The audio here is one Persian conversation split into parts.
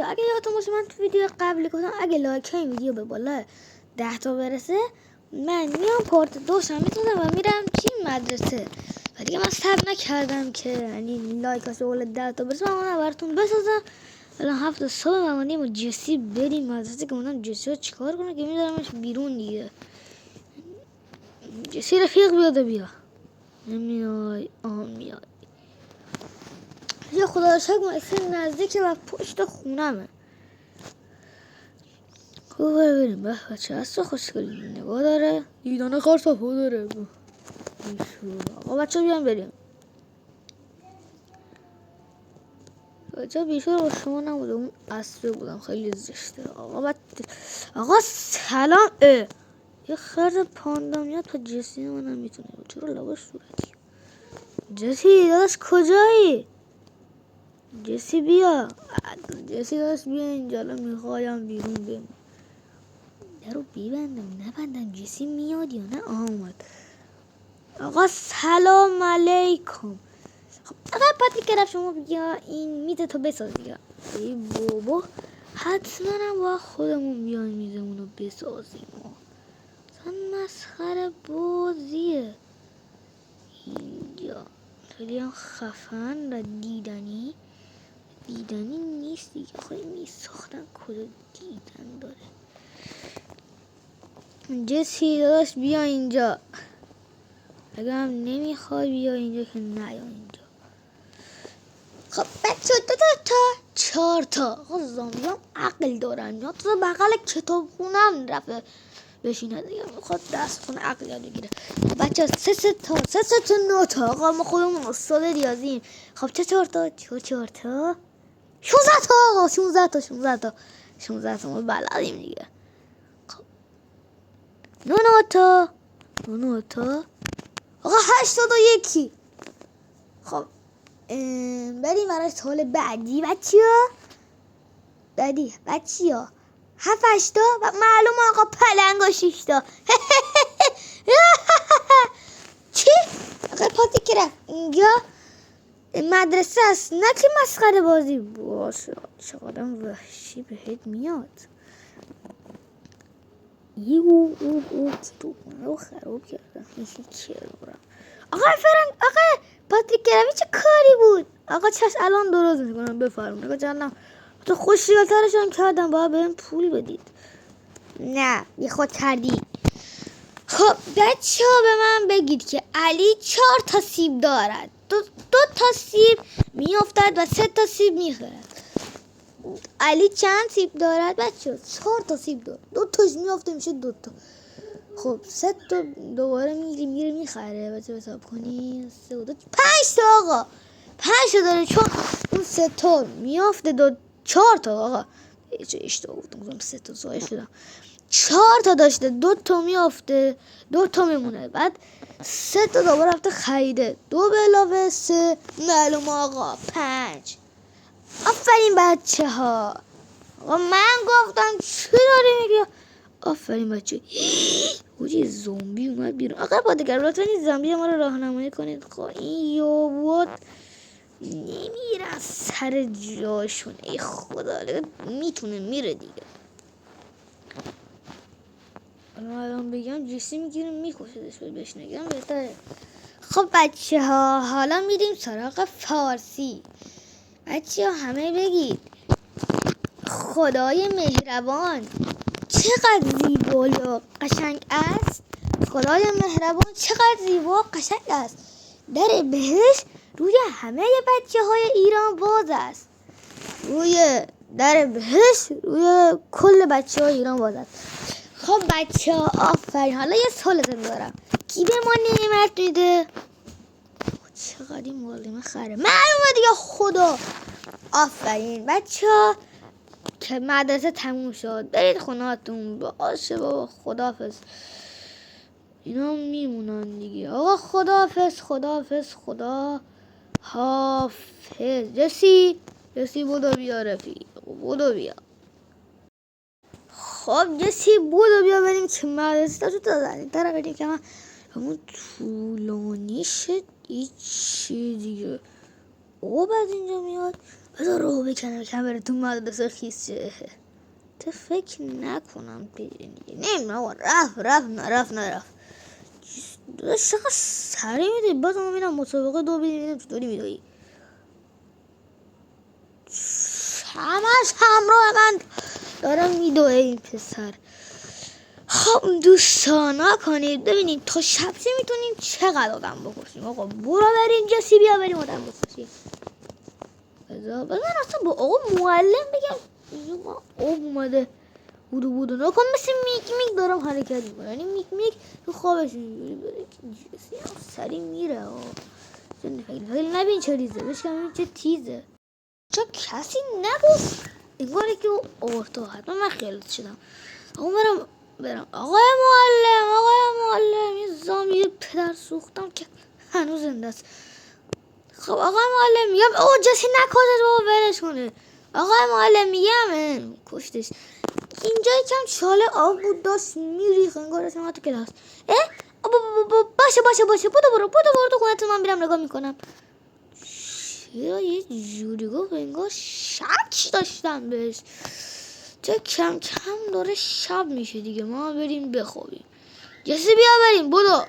اگه یادتون باشه من تو ویدیو قبلی گفتم اگه لایک این ویدیو به بالا 10 تا برسه من میام کارت دوشم میتونم و میرم مدرسه. و دیگه من صبر نکردم که یعنی لایکاش بالا 10 تا برسه من اونم براتون بسازم. الان 7 صبح مامانیم و جسی بریم مدرسه که اونم جسی رو چیکار کنه که میذارمش بیرون دیگه. جسی رفیق بیاده بیا نمیای میاد. یه خدا رو شکر مدرسه نزدیکه و پشت خونمه. خوب بریم به بچه هست خوشگلی نگاه داره دیدانه کار صافو داره. آقا بچه بیان بریم. بچه بیشتر با شما نبوده اون اصله بودم خیلی زشته. آقا سلام. یه خرد پاندا میاد تا جسی منم میتونه. چرا لباش صورتی جسی داداش کجایی؟ جسی بیا. جسی داداش بیا اینجا الان میخوایم بیرون بیم. درو بیبندم نبندم جسی میاد یا نه؟ اومد. آقا سلام علیکم. خب اگر پاتی که رفت شما بیا این میز تو بساز بیا. ای بابا حتما هم با خودمون بیایم میزمون رو بسازیم. اصلا مسخره بازیه اینجا. خیلی هم خفن و دیدنی نیست دیگه. خیلی میساختن کجا دیدن داره. جسی داداش بیا اینجا. اگه هم نمیخوای بیا اینجا که نیا اینجا. خب بچه 2 تا 4 تا. خب زامبیام عقل دارن یا تو بغل کتاب خونم رفته بشینه دیگه میخواد دست خونه عقل یاد بگیره. بچه 3 تا 9 تا. آقا ما خودمون استاد ریاضیم. خب چه 4 تا 4 تا 16 تا. آقا 16 تا ما بلدیم دیگه. خب 9 تا. آقا 81. خب بریم برای سوال بعدی بچه ها 7 8 تا و معلوم آقا پلنگ و 6 تا. چی؟ آقا پاتی که رفت اینجا مدرسه است نه که مسخره بازی باشه. چقدر وحشی بهت میاد. کتابخونه رو خراب کردم. آقا فرنگ آقا پاتریک گروی چه کاری بود؟ آقا چش الان درست میکنم بفرمایید. آقا جانم تو خوشگل‌ترشون کردم باید بهم پول بدید. نه بی خود کردی. خب بچه ها به من بگید که علی 4 تا سیب دارد. 2 تا سیب میافتد و 3 تا سیب میخورد. علی چند سیب دارد بچه ها؟ 4 تا سیب دارد. 2 تاش میافته میشه 2 تا. خب 3 تا دوباره میره میخره. بچه حساب کنی 3 و 2 5 تا. آقا 5 تا داره چون اون 3 تا میافته 4 تا. آقا چه اشتباه گفتم 3 تا زایه شدم. 4 تا داشته 2 تا میافته 2 تا میمونه بعد 3 تا دوباره رفته خریده 2 به علاوه 3 معلوم آقا 5. آفرین بچه ها. آقا من گفتم چی داری میگی؟ آفرین بچه. اوجی زومبی اومد بیرون. آقا پادگر لطفا این زومبی ما رو راهنمایی کنید. خب این یوبوت نمیرن سر جاشون. ای خدا میتونه میره دیگه. الان بگم جسی میگیره میکشدش بهش نگم بهتره. خب بچه ها حالا میریم سراغ فارسی. بچه ها همه بگید خدای مهربان چقدر زیبا و قشنگ است. خدای مهربان چقدر زیبا و قشنگ است. در بهشت روی همه بچه های ایران باز است. روی در بهشت روی کل بچه های ایران باز است. خب بچه ها آفرین. حالا یه سوالتون دارم کی به ما نعمت میده؟ چقدر این معلم خره معلومه دیگه خدا. آفرین بچه ها که مدرسه تموم شد برید خونهاتون باشه بابا. خداحافظ. اینا میمونن دیگه. آقا خداحافظ. جسی بودو بیا رفیق بودو بیا. خب جسی بودو بیا بریم که مدرسه تا زنی تره بریم که من همون طولانی شد. چی دیگه آب از اینجا میاد بذار رو بکنم کمره تو مدرسه خیس چه. تو فکر نکنم برین دیگه. نمیدونم آقا رفت داداش چقدر سریع میدهی. باز ما میرم مسابقه 2 ببینیم چطوری میدهی. همش همراه من دارم میدوه این پسر. خب دوستان کنید ببینید تا شب چه میتونیم چقدر آدم بکشیم. آقا برو بریم جسی بیا بریم آدم بکشیم. بذار اصلا با آقا معلم بگم آب اومده بودو نکن مثل میک دارم حرکت میکنم. یعنی میک تو خوابش اینجوری بره که جسی هم سری میره. خیلی نبین چه ریزه بشکم این چه تیزه. چه کسی نگفت انگاره که آورتا. حتما من خیالت شدم. آقا برم آقای معلم یه زامی پدر سوختم که هنوز زنده است. خب آقای معلم میگم او جسی نکشت بابا ولش کنه. آقای معلم میگم کشتش. اینجا یکم چاله آب بود داشت میریخ انگار اصلا تو کلاس. باشه بودو برو تو خونتون من میرم نگاه میکنم. چرا یه جوری گفت انگار شک داشتم بهش. چه کم داره شب میشه دیگه ما بریم بخوابیم. جسی بیا بریم بودو.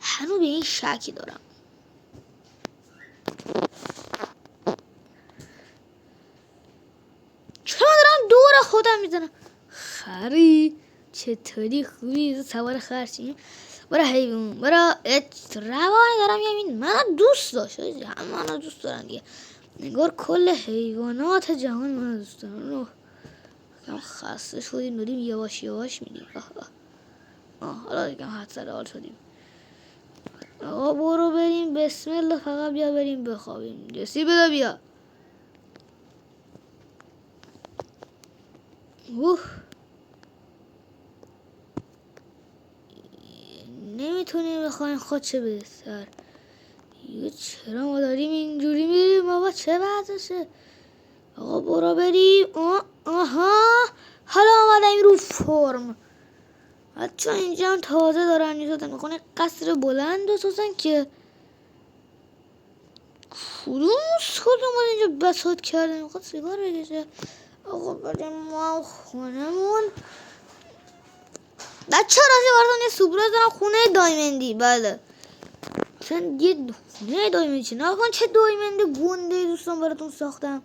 هنوز به این شکی دارم. چرا دارم دور خودم میزنم. خری چطوری خوبی سوار خرچی برای حیوان برای روانی دارم یمین من دوست داشت هم منو دوست دارن دیگه. نگار کل حیوانات جهان منو دوست دارن. کم خسته شدیم داریم یواش میدیم. حالا دیگه حد سر حال شدیم. آقا برو بریم بسم الله فقط بیا بریم بخوابیم. جسی بدا بیا. نمیتونیم بخوایم خود چه بهتر. چرا ما داریم اینجوری میریم بابا چه وضعشه. آقا برو بریم. آها حالا آمدیم رو فرم. بچه اینجا هم تازه دارن میزادن میکنه قصر بلند بسازن که کدوم اینجا بساط کرده میخواد سیگار بکشه. آقا بریم ما خونمون. بچه رازی باردن یه سوبراز دارم خونه دایمندی. بله چون یه خونه دایمندی چه نکن چه دایمند گنده دوستان براتون ساختم.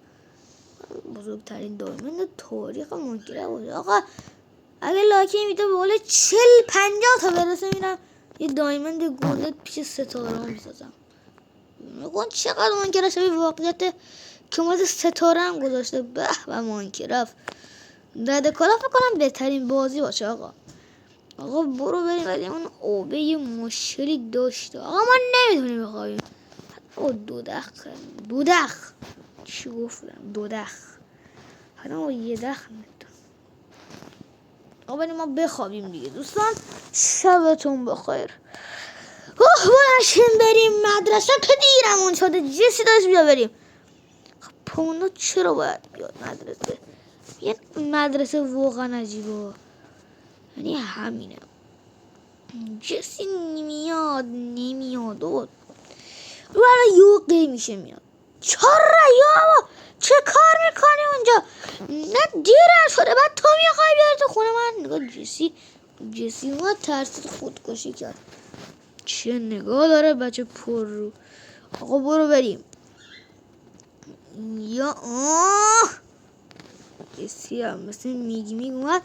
بزرگترین دایمند تاریخ منکره بود. آقا اگه لاکی میده به قول 40-50 تا برسه میرم یه دایمند گنده پیش ستاره هم میسازم. میگن چقدر منکره شبیه واقعیت کمات ستاره هم گذاشته. به منکرف رد کلاف میکنم بهترین بازی باشه. آقا برو بریم. ولی اون اوبه یه مشکلی داشته. آقا ما نمیتونیم بخوابیم. دودخ چی گفتم دودخ حالا یه دخ نمیتونم. آقا بریم ما بخوابیم دیگه دوستان. شبتون بخیر. بلنشیم بریم مدرسه که دیرمون شده. جسی داشت بیا بریم. خب پوندو چرا باید بیاد مدرسه. یه مدرسه واقعا عجیبه. یعنی همینه. جسی نمیاد ولی یوقی میشه میاد. چرا یا چه کار میکنی اونجا. نه دیرم شده بعد تو میخوای بیاری تو خونه من. نگاه جسی ما ترسید خودکشی کرد. چه نگاه داره بچه پر رو. آقا برو بریم. یا جسی هم مثل میگ اومد.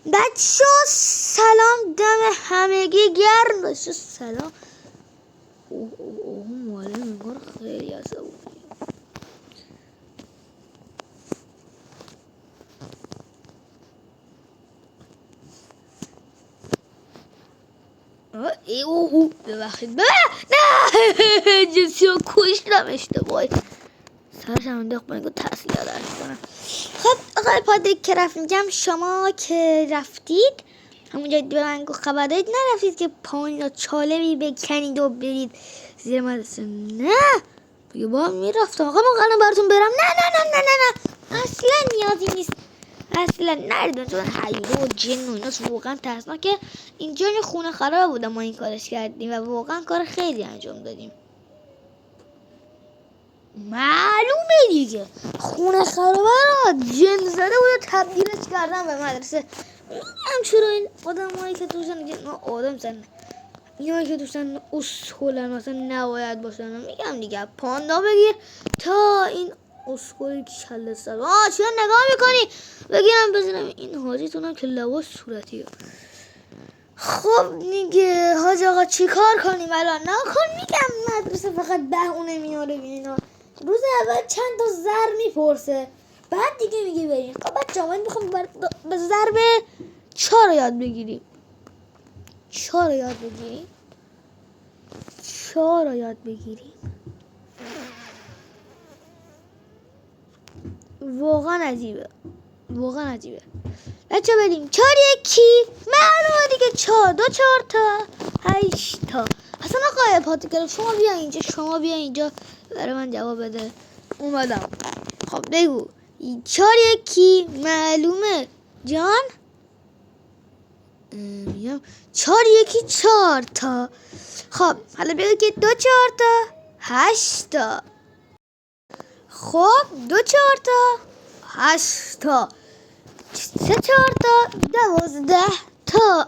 بچه سلام دم همگی گرم باشه. سلام. معلم انگار خیلی عصبانی. ببخشید نه جسی رو کشتم اشتباهی. سرش هم انداخت بانگو تحصیل یادر میکنم. خب آقای پادک که رفت میگم شما که رفتید همونجا به من گفت خبر دارید نرفتید که پایین یا چاله بکنید و برید زیر مدرسه. نه بگه با میرفتم. آقا من قلم براتون برم. نه اصلا نیازی نیست. اصلا نردون چون حیوه و جن و ایناس واقعا ترسناکه. اینجا خونه خراب بودم ما این کارش کردیم و واقعا کار خیلی انجام دادیم. معلومه دیگه خونه خرابه را جن زده بود تبدیلش کردن به مدرسه. میگم چرا این آدم هایی که توشن دیگه آدم زن این هایی که توشن اسکولن مثلا نباید باشن. میگم دیگه پاندا بگیر تا این اسکولی کله سر چرا نگاه میکنی بگیرم بزنم این حاجیتونم که لباس صورتیه. خب دیگه حاج آقا چی کار کنیم الان؟ نکن میگم مدرسه فقط بهونه میاره اینا. روز اول چند تا زر میپرسه بعد دیگه میگه بریم. خب بچه من میخوام به ضرب 4 یاد بگیریم. 4 یاد بگیریم. 4 یاد بگیریم. واقعا عجیبه. واقعا عجیبه. بچه بریم 4 1 معلومه دیگه 4 2 4 تا 8 تا. اصلا آقای پاتیکر شما بیا اینجا. شما بیا اینجا برای من جواب بده. اومدم. خب بگو 4 1 معلومه جان. میگم 4 1 4 تا. خب حالا بگو که 2 4 تا 8 تا. خب 2 4 تا 8 تا 3 4 تا 12 تا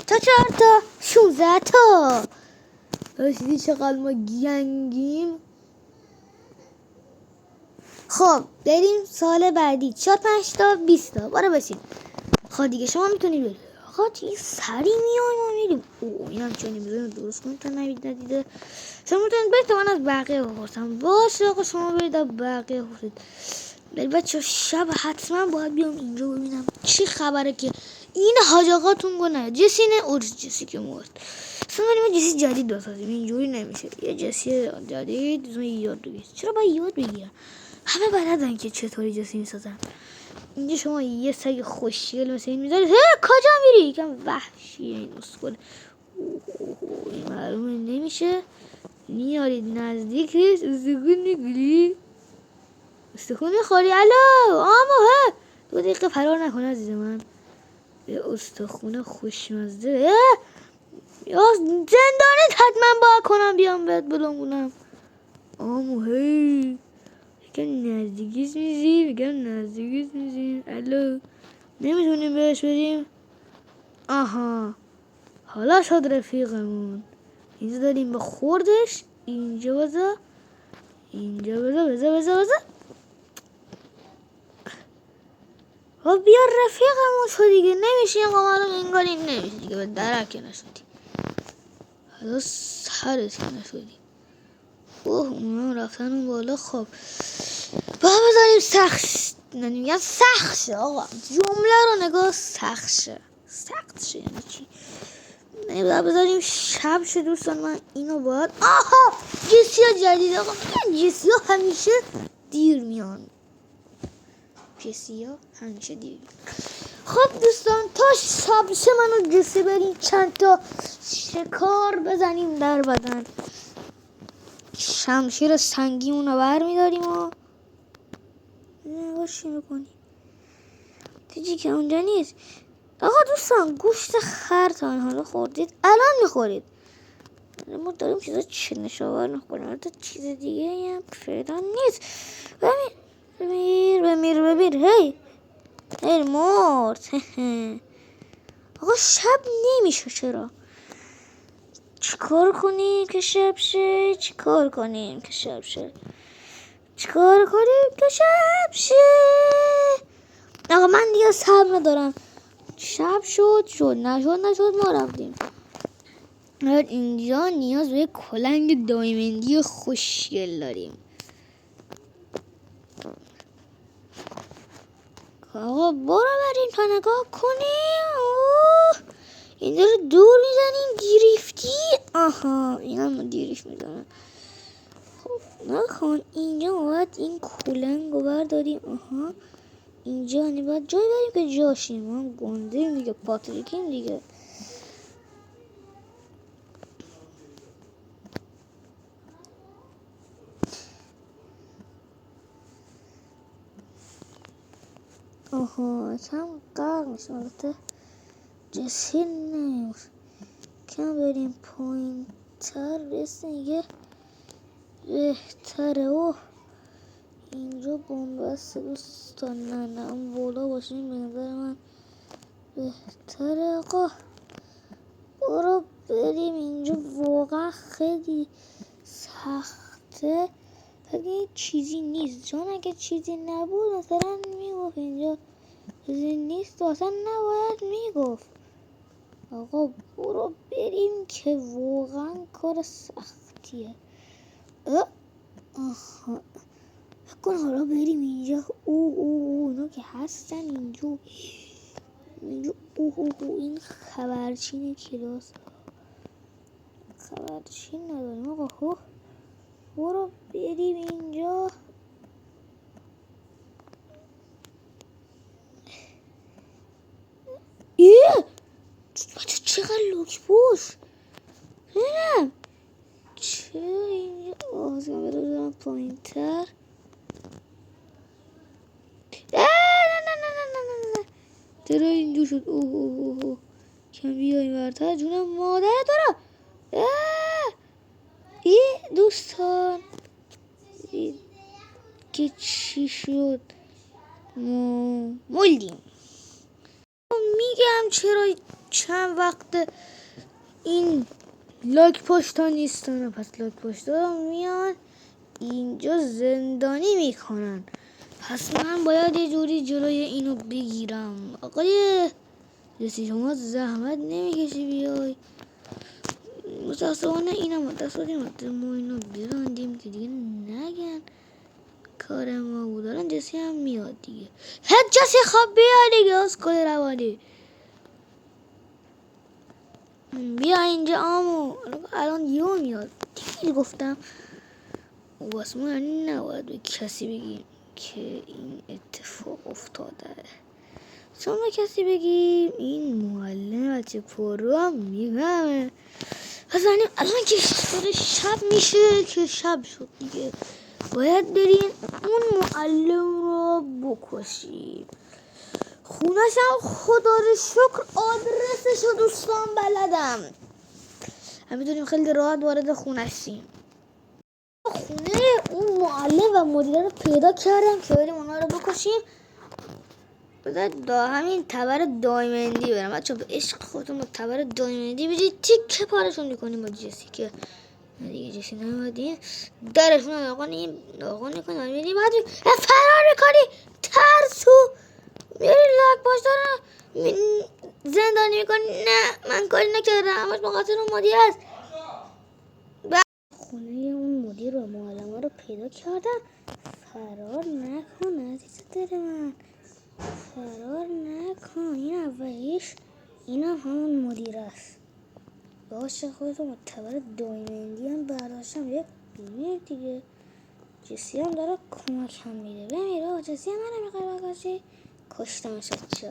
تا 4 تا 16 تا. رسیدی چقدر ما گنگیم. خب بریم سال بعدی 4 5 تا 20 تا برو باشیم. خب دیگه شما میتونی برید. آقا دیگه سری میایم ما میریم. اینم چه نمیذارم درست کنیم تا ندیده. شما میتونید برید تا من از بقیه بپرسم. باشه آقا شما برید از بقیه بپرسید. ولی بچه شب حتما باید بیام اینجا ببینم چی خبره که این حاج آقاتون گناه جسی نه اورج جسی که مرد. اصلا بریم جسی جدید بسازیم. اینجوری نمیشه. یه جسی جدید یاد بگیر. چرا باید یاد بگیرم؟ همه بلدن که چطوری جسی میسازن. اینجا شما یه سگ خوشگل مثل این میذارید. کجا میری؟ یکم وحشیه این اسکول. این معلومه نمیشه. میارید نزدیکش استخون میگلی. استخون میخوری. الو آمو 2 دقیقه فرار نکنه عزیز من. به استخون خوشمزده یا زندانت حتما باید کنم بیام بهت بلنگونم. آمو یکم نزدیکیش میزیم. یکم نزدیکیش میزیم. الو نمیتونیم بهش بریم. آها حالا شد رفیقمون. اینجا داریم به خوردش. اینجا بذار. اینجا بذار. خب بیا رفیقمون شد دیگه. نمیشه این قمارم انگاری نمیشه دیگه. به درک نشدی. حالا سرت که نشدی. اونم رفتن اون بالا. خب باید بذاریم سخت. نمیگن سخت شه آقا. جمله رو نگاه سخت شه یعنی چی؟ باید بذاریم شب شه دوستان. من اینو باید جسی ها جدید آقا. جسی ها همیشه دیر میان. خب دوستان تا شب شه منو جسی بریم چند تا شکار بزنیم در بدن. شمشیر سنگیمونو بر میداریم و نگاهش میکنیم. دیگه که اونجا نیست. آقا دوستان گوشت خر تا حالا خوردید؟ الان میخورید. ما داریم چیزا چنشاور میخوریم. تا چیز دیگه هم پیدا نیست. بمیر هی مرد. آقا شب نمیشه. چرا؟ چیکار کنیم که شب شه؟ آقا من دیگه صبر ندارم. شب شد نشد ما رفتیم. اینجا نیاز به کلنگ دایمندی خوشگل داریم. آقا برو بریم تا نگاه کنیم. اینجا رو دور میزنیم گریفتی. اینا ما دیریف میزنن. خب نکن اینجا باید این کلنگ رو برداریم. اینجا باید جای بریم که جاشیم. ما گنده میگه پاتریکیم دیگه. کم قرق میشه. البته جسی نمیشه. کم بریم پایین تر رسیم. بهتره. و اینجا بنبسته دوستان. نه اون بالا باشیم به نظر من بهتره. آقا برو بریم. اینجا واقعا خیلی سخته. اگه چیزی نیست چون اگه چیزی نبود مثلا میگفت اینجا چیزی نیست اصلا نباید میگفت. آقا برو بریم که واقعا کار سختیه. آها بکن حالا بریم اینجا. اونا که هستن اینجا. این خبرچین کلاس. خبرچین نداریم آقا. برو بریم اینجا. بچه چقدر لوک پوش ببینم چه اینجا. آزم بروزم پایین تر. نه چرا اینجا شد؟ کم بیایی برتر جونم مادر دارم. دوستان که چی شد؟ مولدیم. میگم چرا چند وقت این لاک پشتا نیستن. پس لاک پشتا میان اینجا زندانی میکنن. پس من باید یه جوری جلوی اینو بگیرم. آقای رسی شما زحمت نمیکشی بیای. متاسفانه اینم متاسفانه ما اینو براندیم که دیگه نگن کار ما بود. الان جسی هم میاد دیگه. هد جسی خواب بیا دیگه از کل روانی. بیا اینجا آمو. الان یو میاد دیگه. گفتم واسه ما نباید به کسی بگیم که این اتفاق افتاده. چون به کسی بگیم این معلم بچه پرو هم میفهمه. پس الان که شب میشه که شب شد دیگه باید بریم اون معلم رو بکشیم. خونش هم خدا رو شکر آدرسش رو دوستان بلدم. هم میتونیم خیلی راحت وارد خونش شیم. خونه اون معلم و مدیر رو پیدا کردم که بریم اونا رو بکشیم. بذارید همین تبر دایمندی برم. بچه به عشق خودتون با تبر دایمندی بجید تیکه پارشون میکنیم با جسی که دیگه جسی نمیدین درشون رو ناغانی کنیم میریم فرار میکنی ترسو میری لاک باش دارم زندانی میکنی. نه من کاری نکردم همش مقصر اون مدیر است. خونه اون مدیر و معلم رو پیدا کردم. فرار نکن عزیز دل من. فرار نکن. این اولیش این هم همون مدیر است. باشه خودتو معتبر دایمندی هم برداشتم. یک بینید دیگه جسی هم داره کمک هم میده. بمیره جسی هم منو میخوای بکشی. کشتم شد چا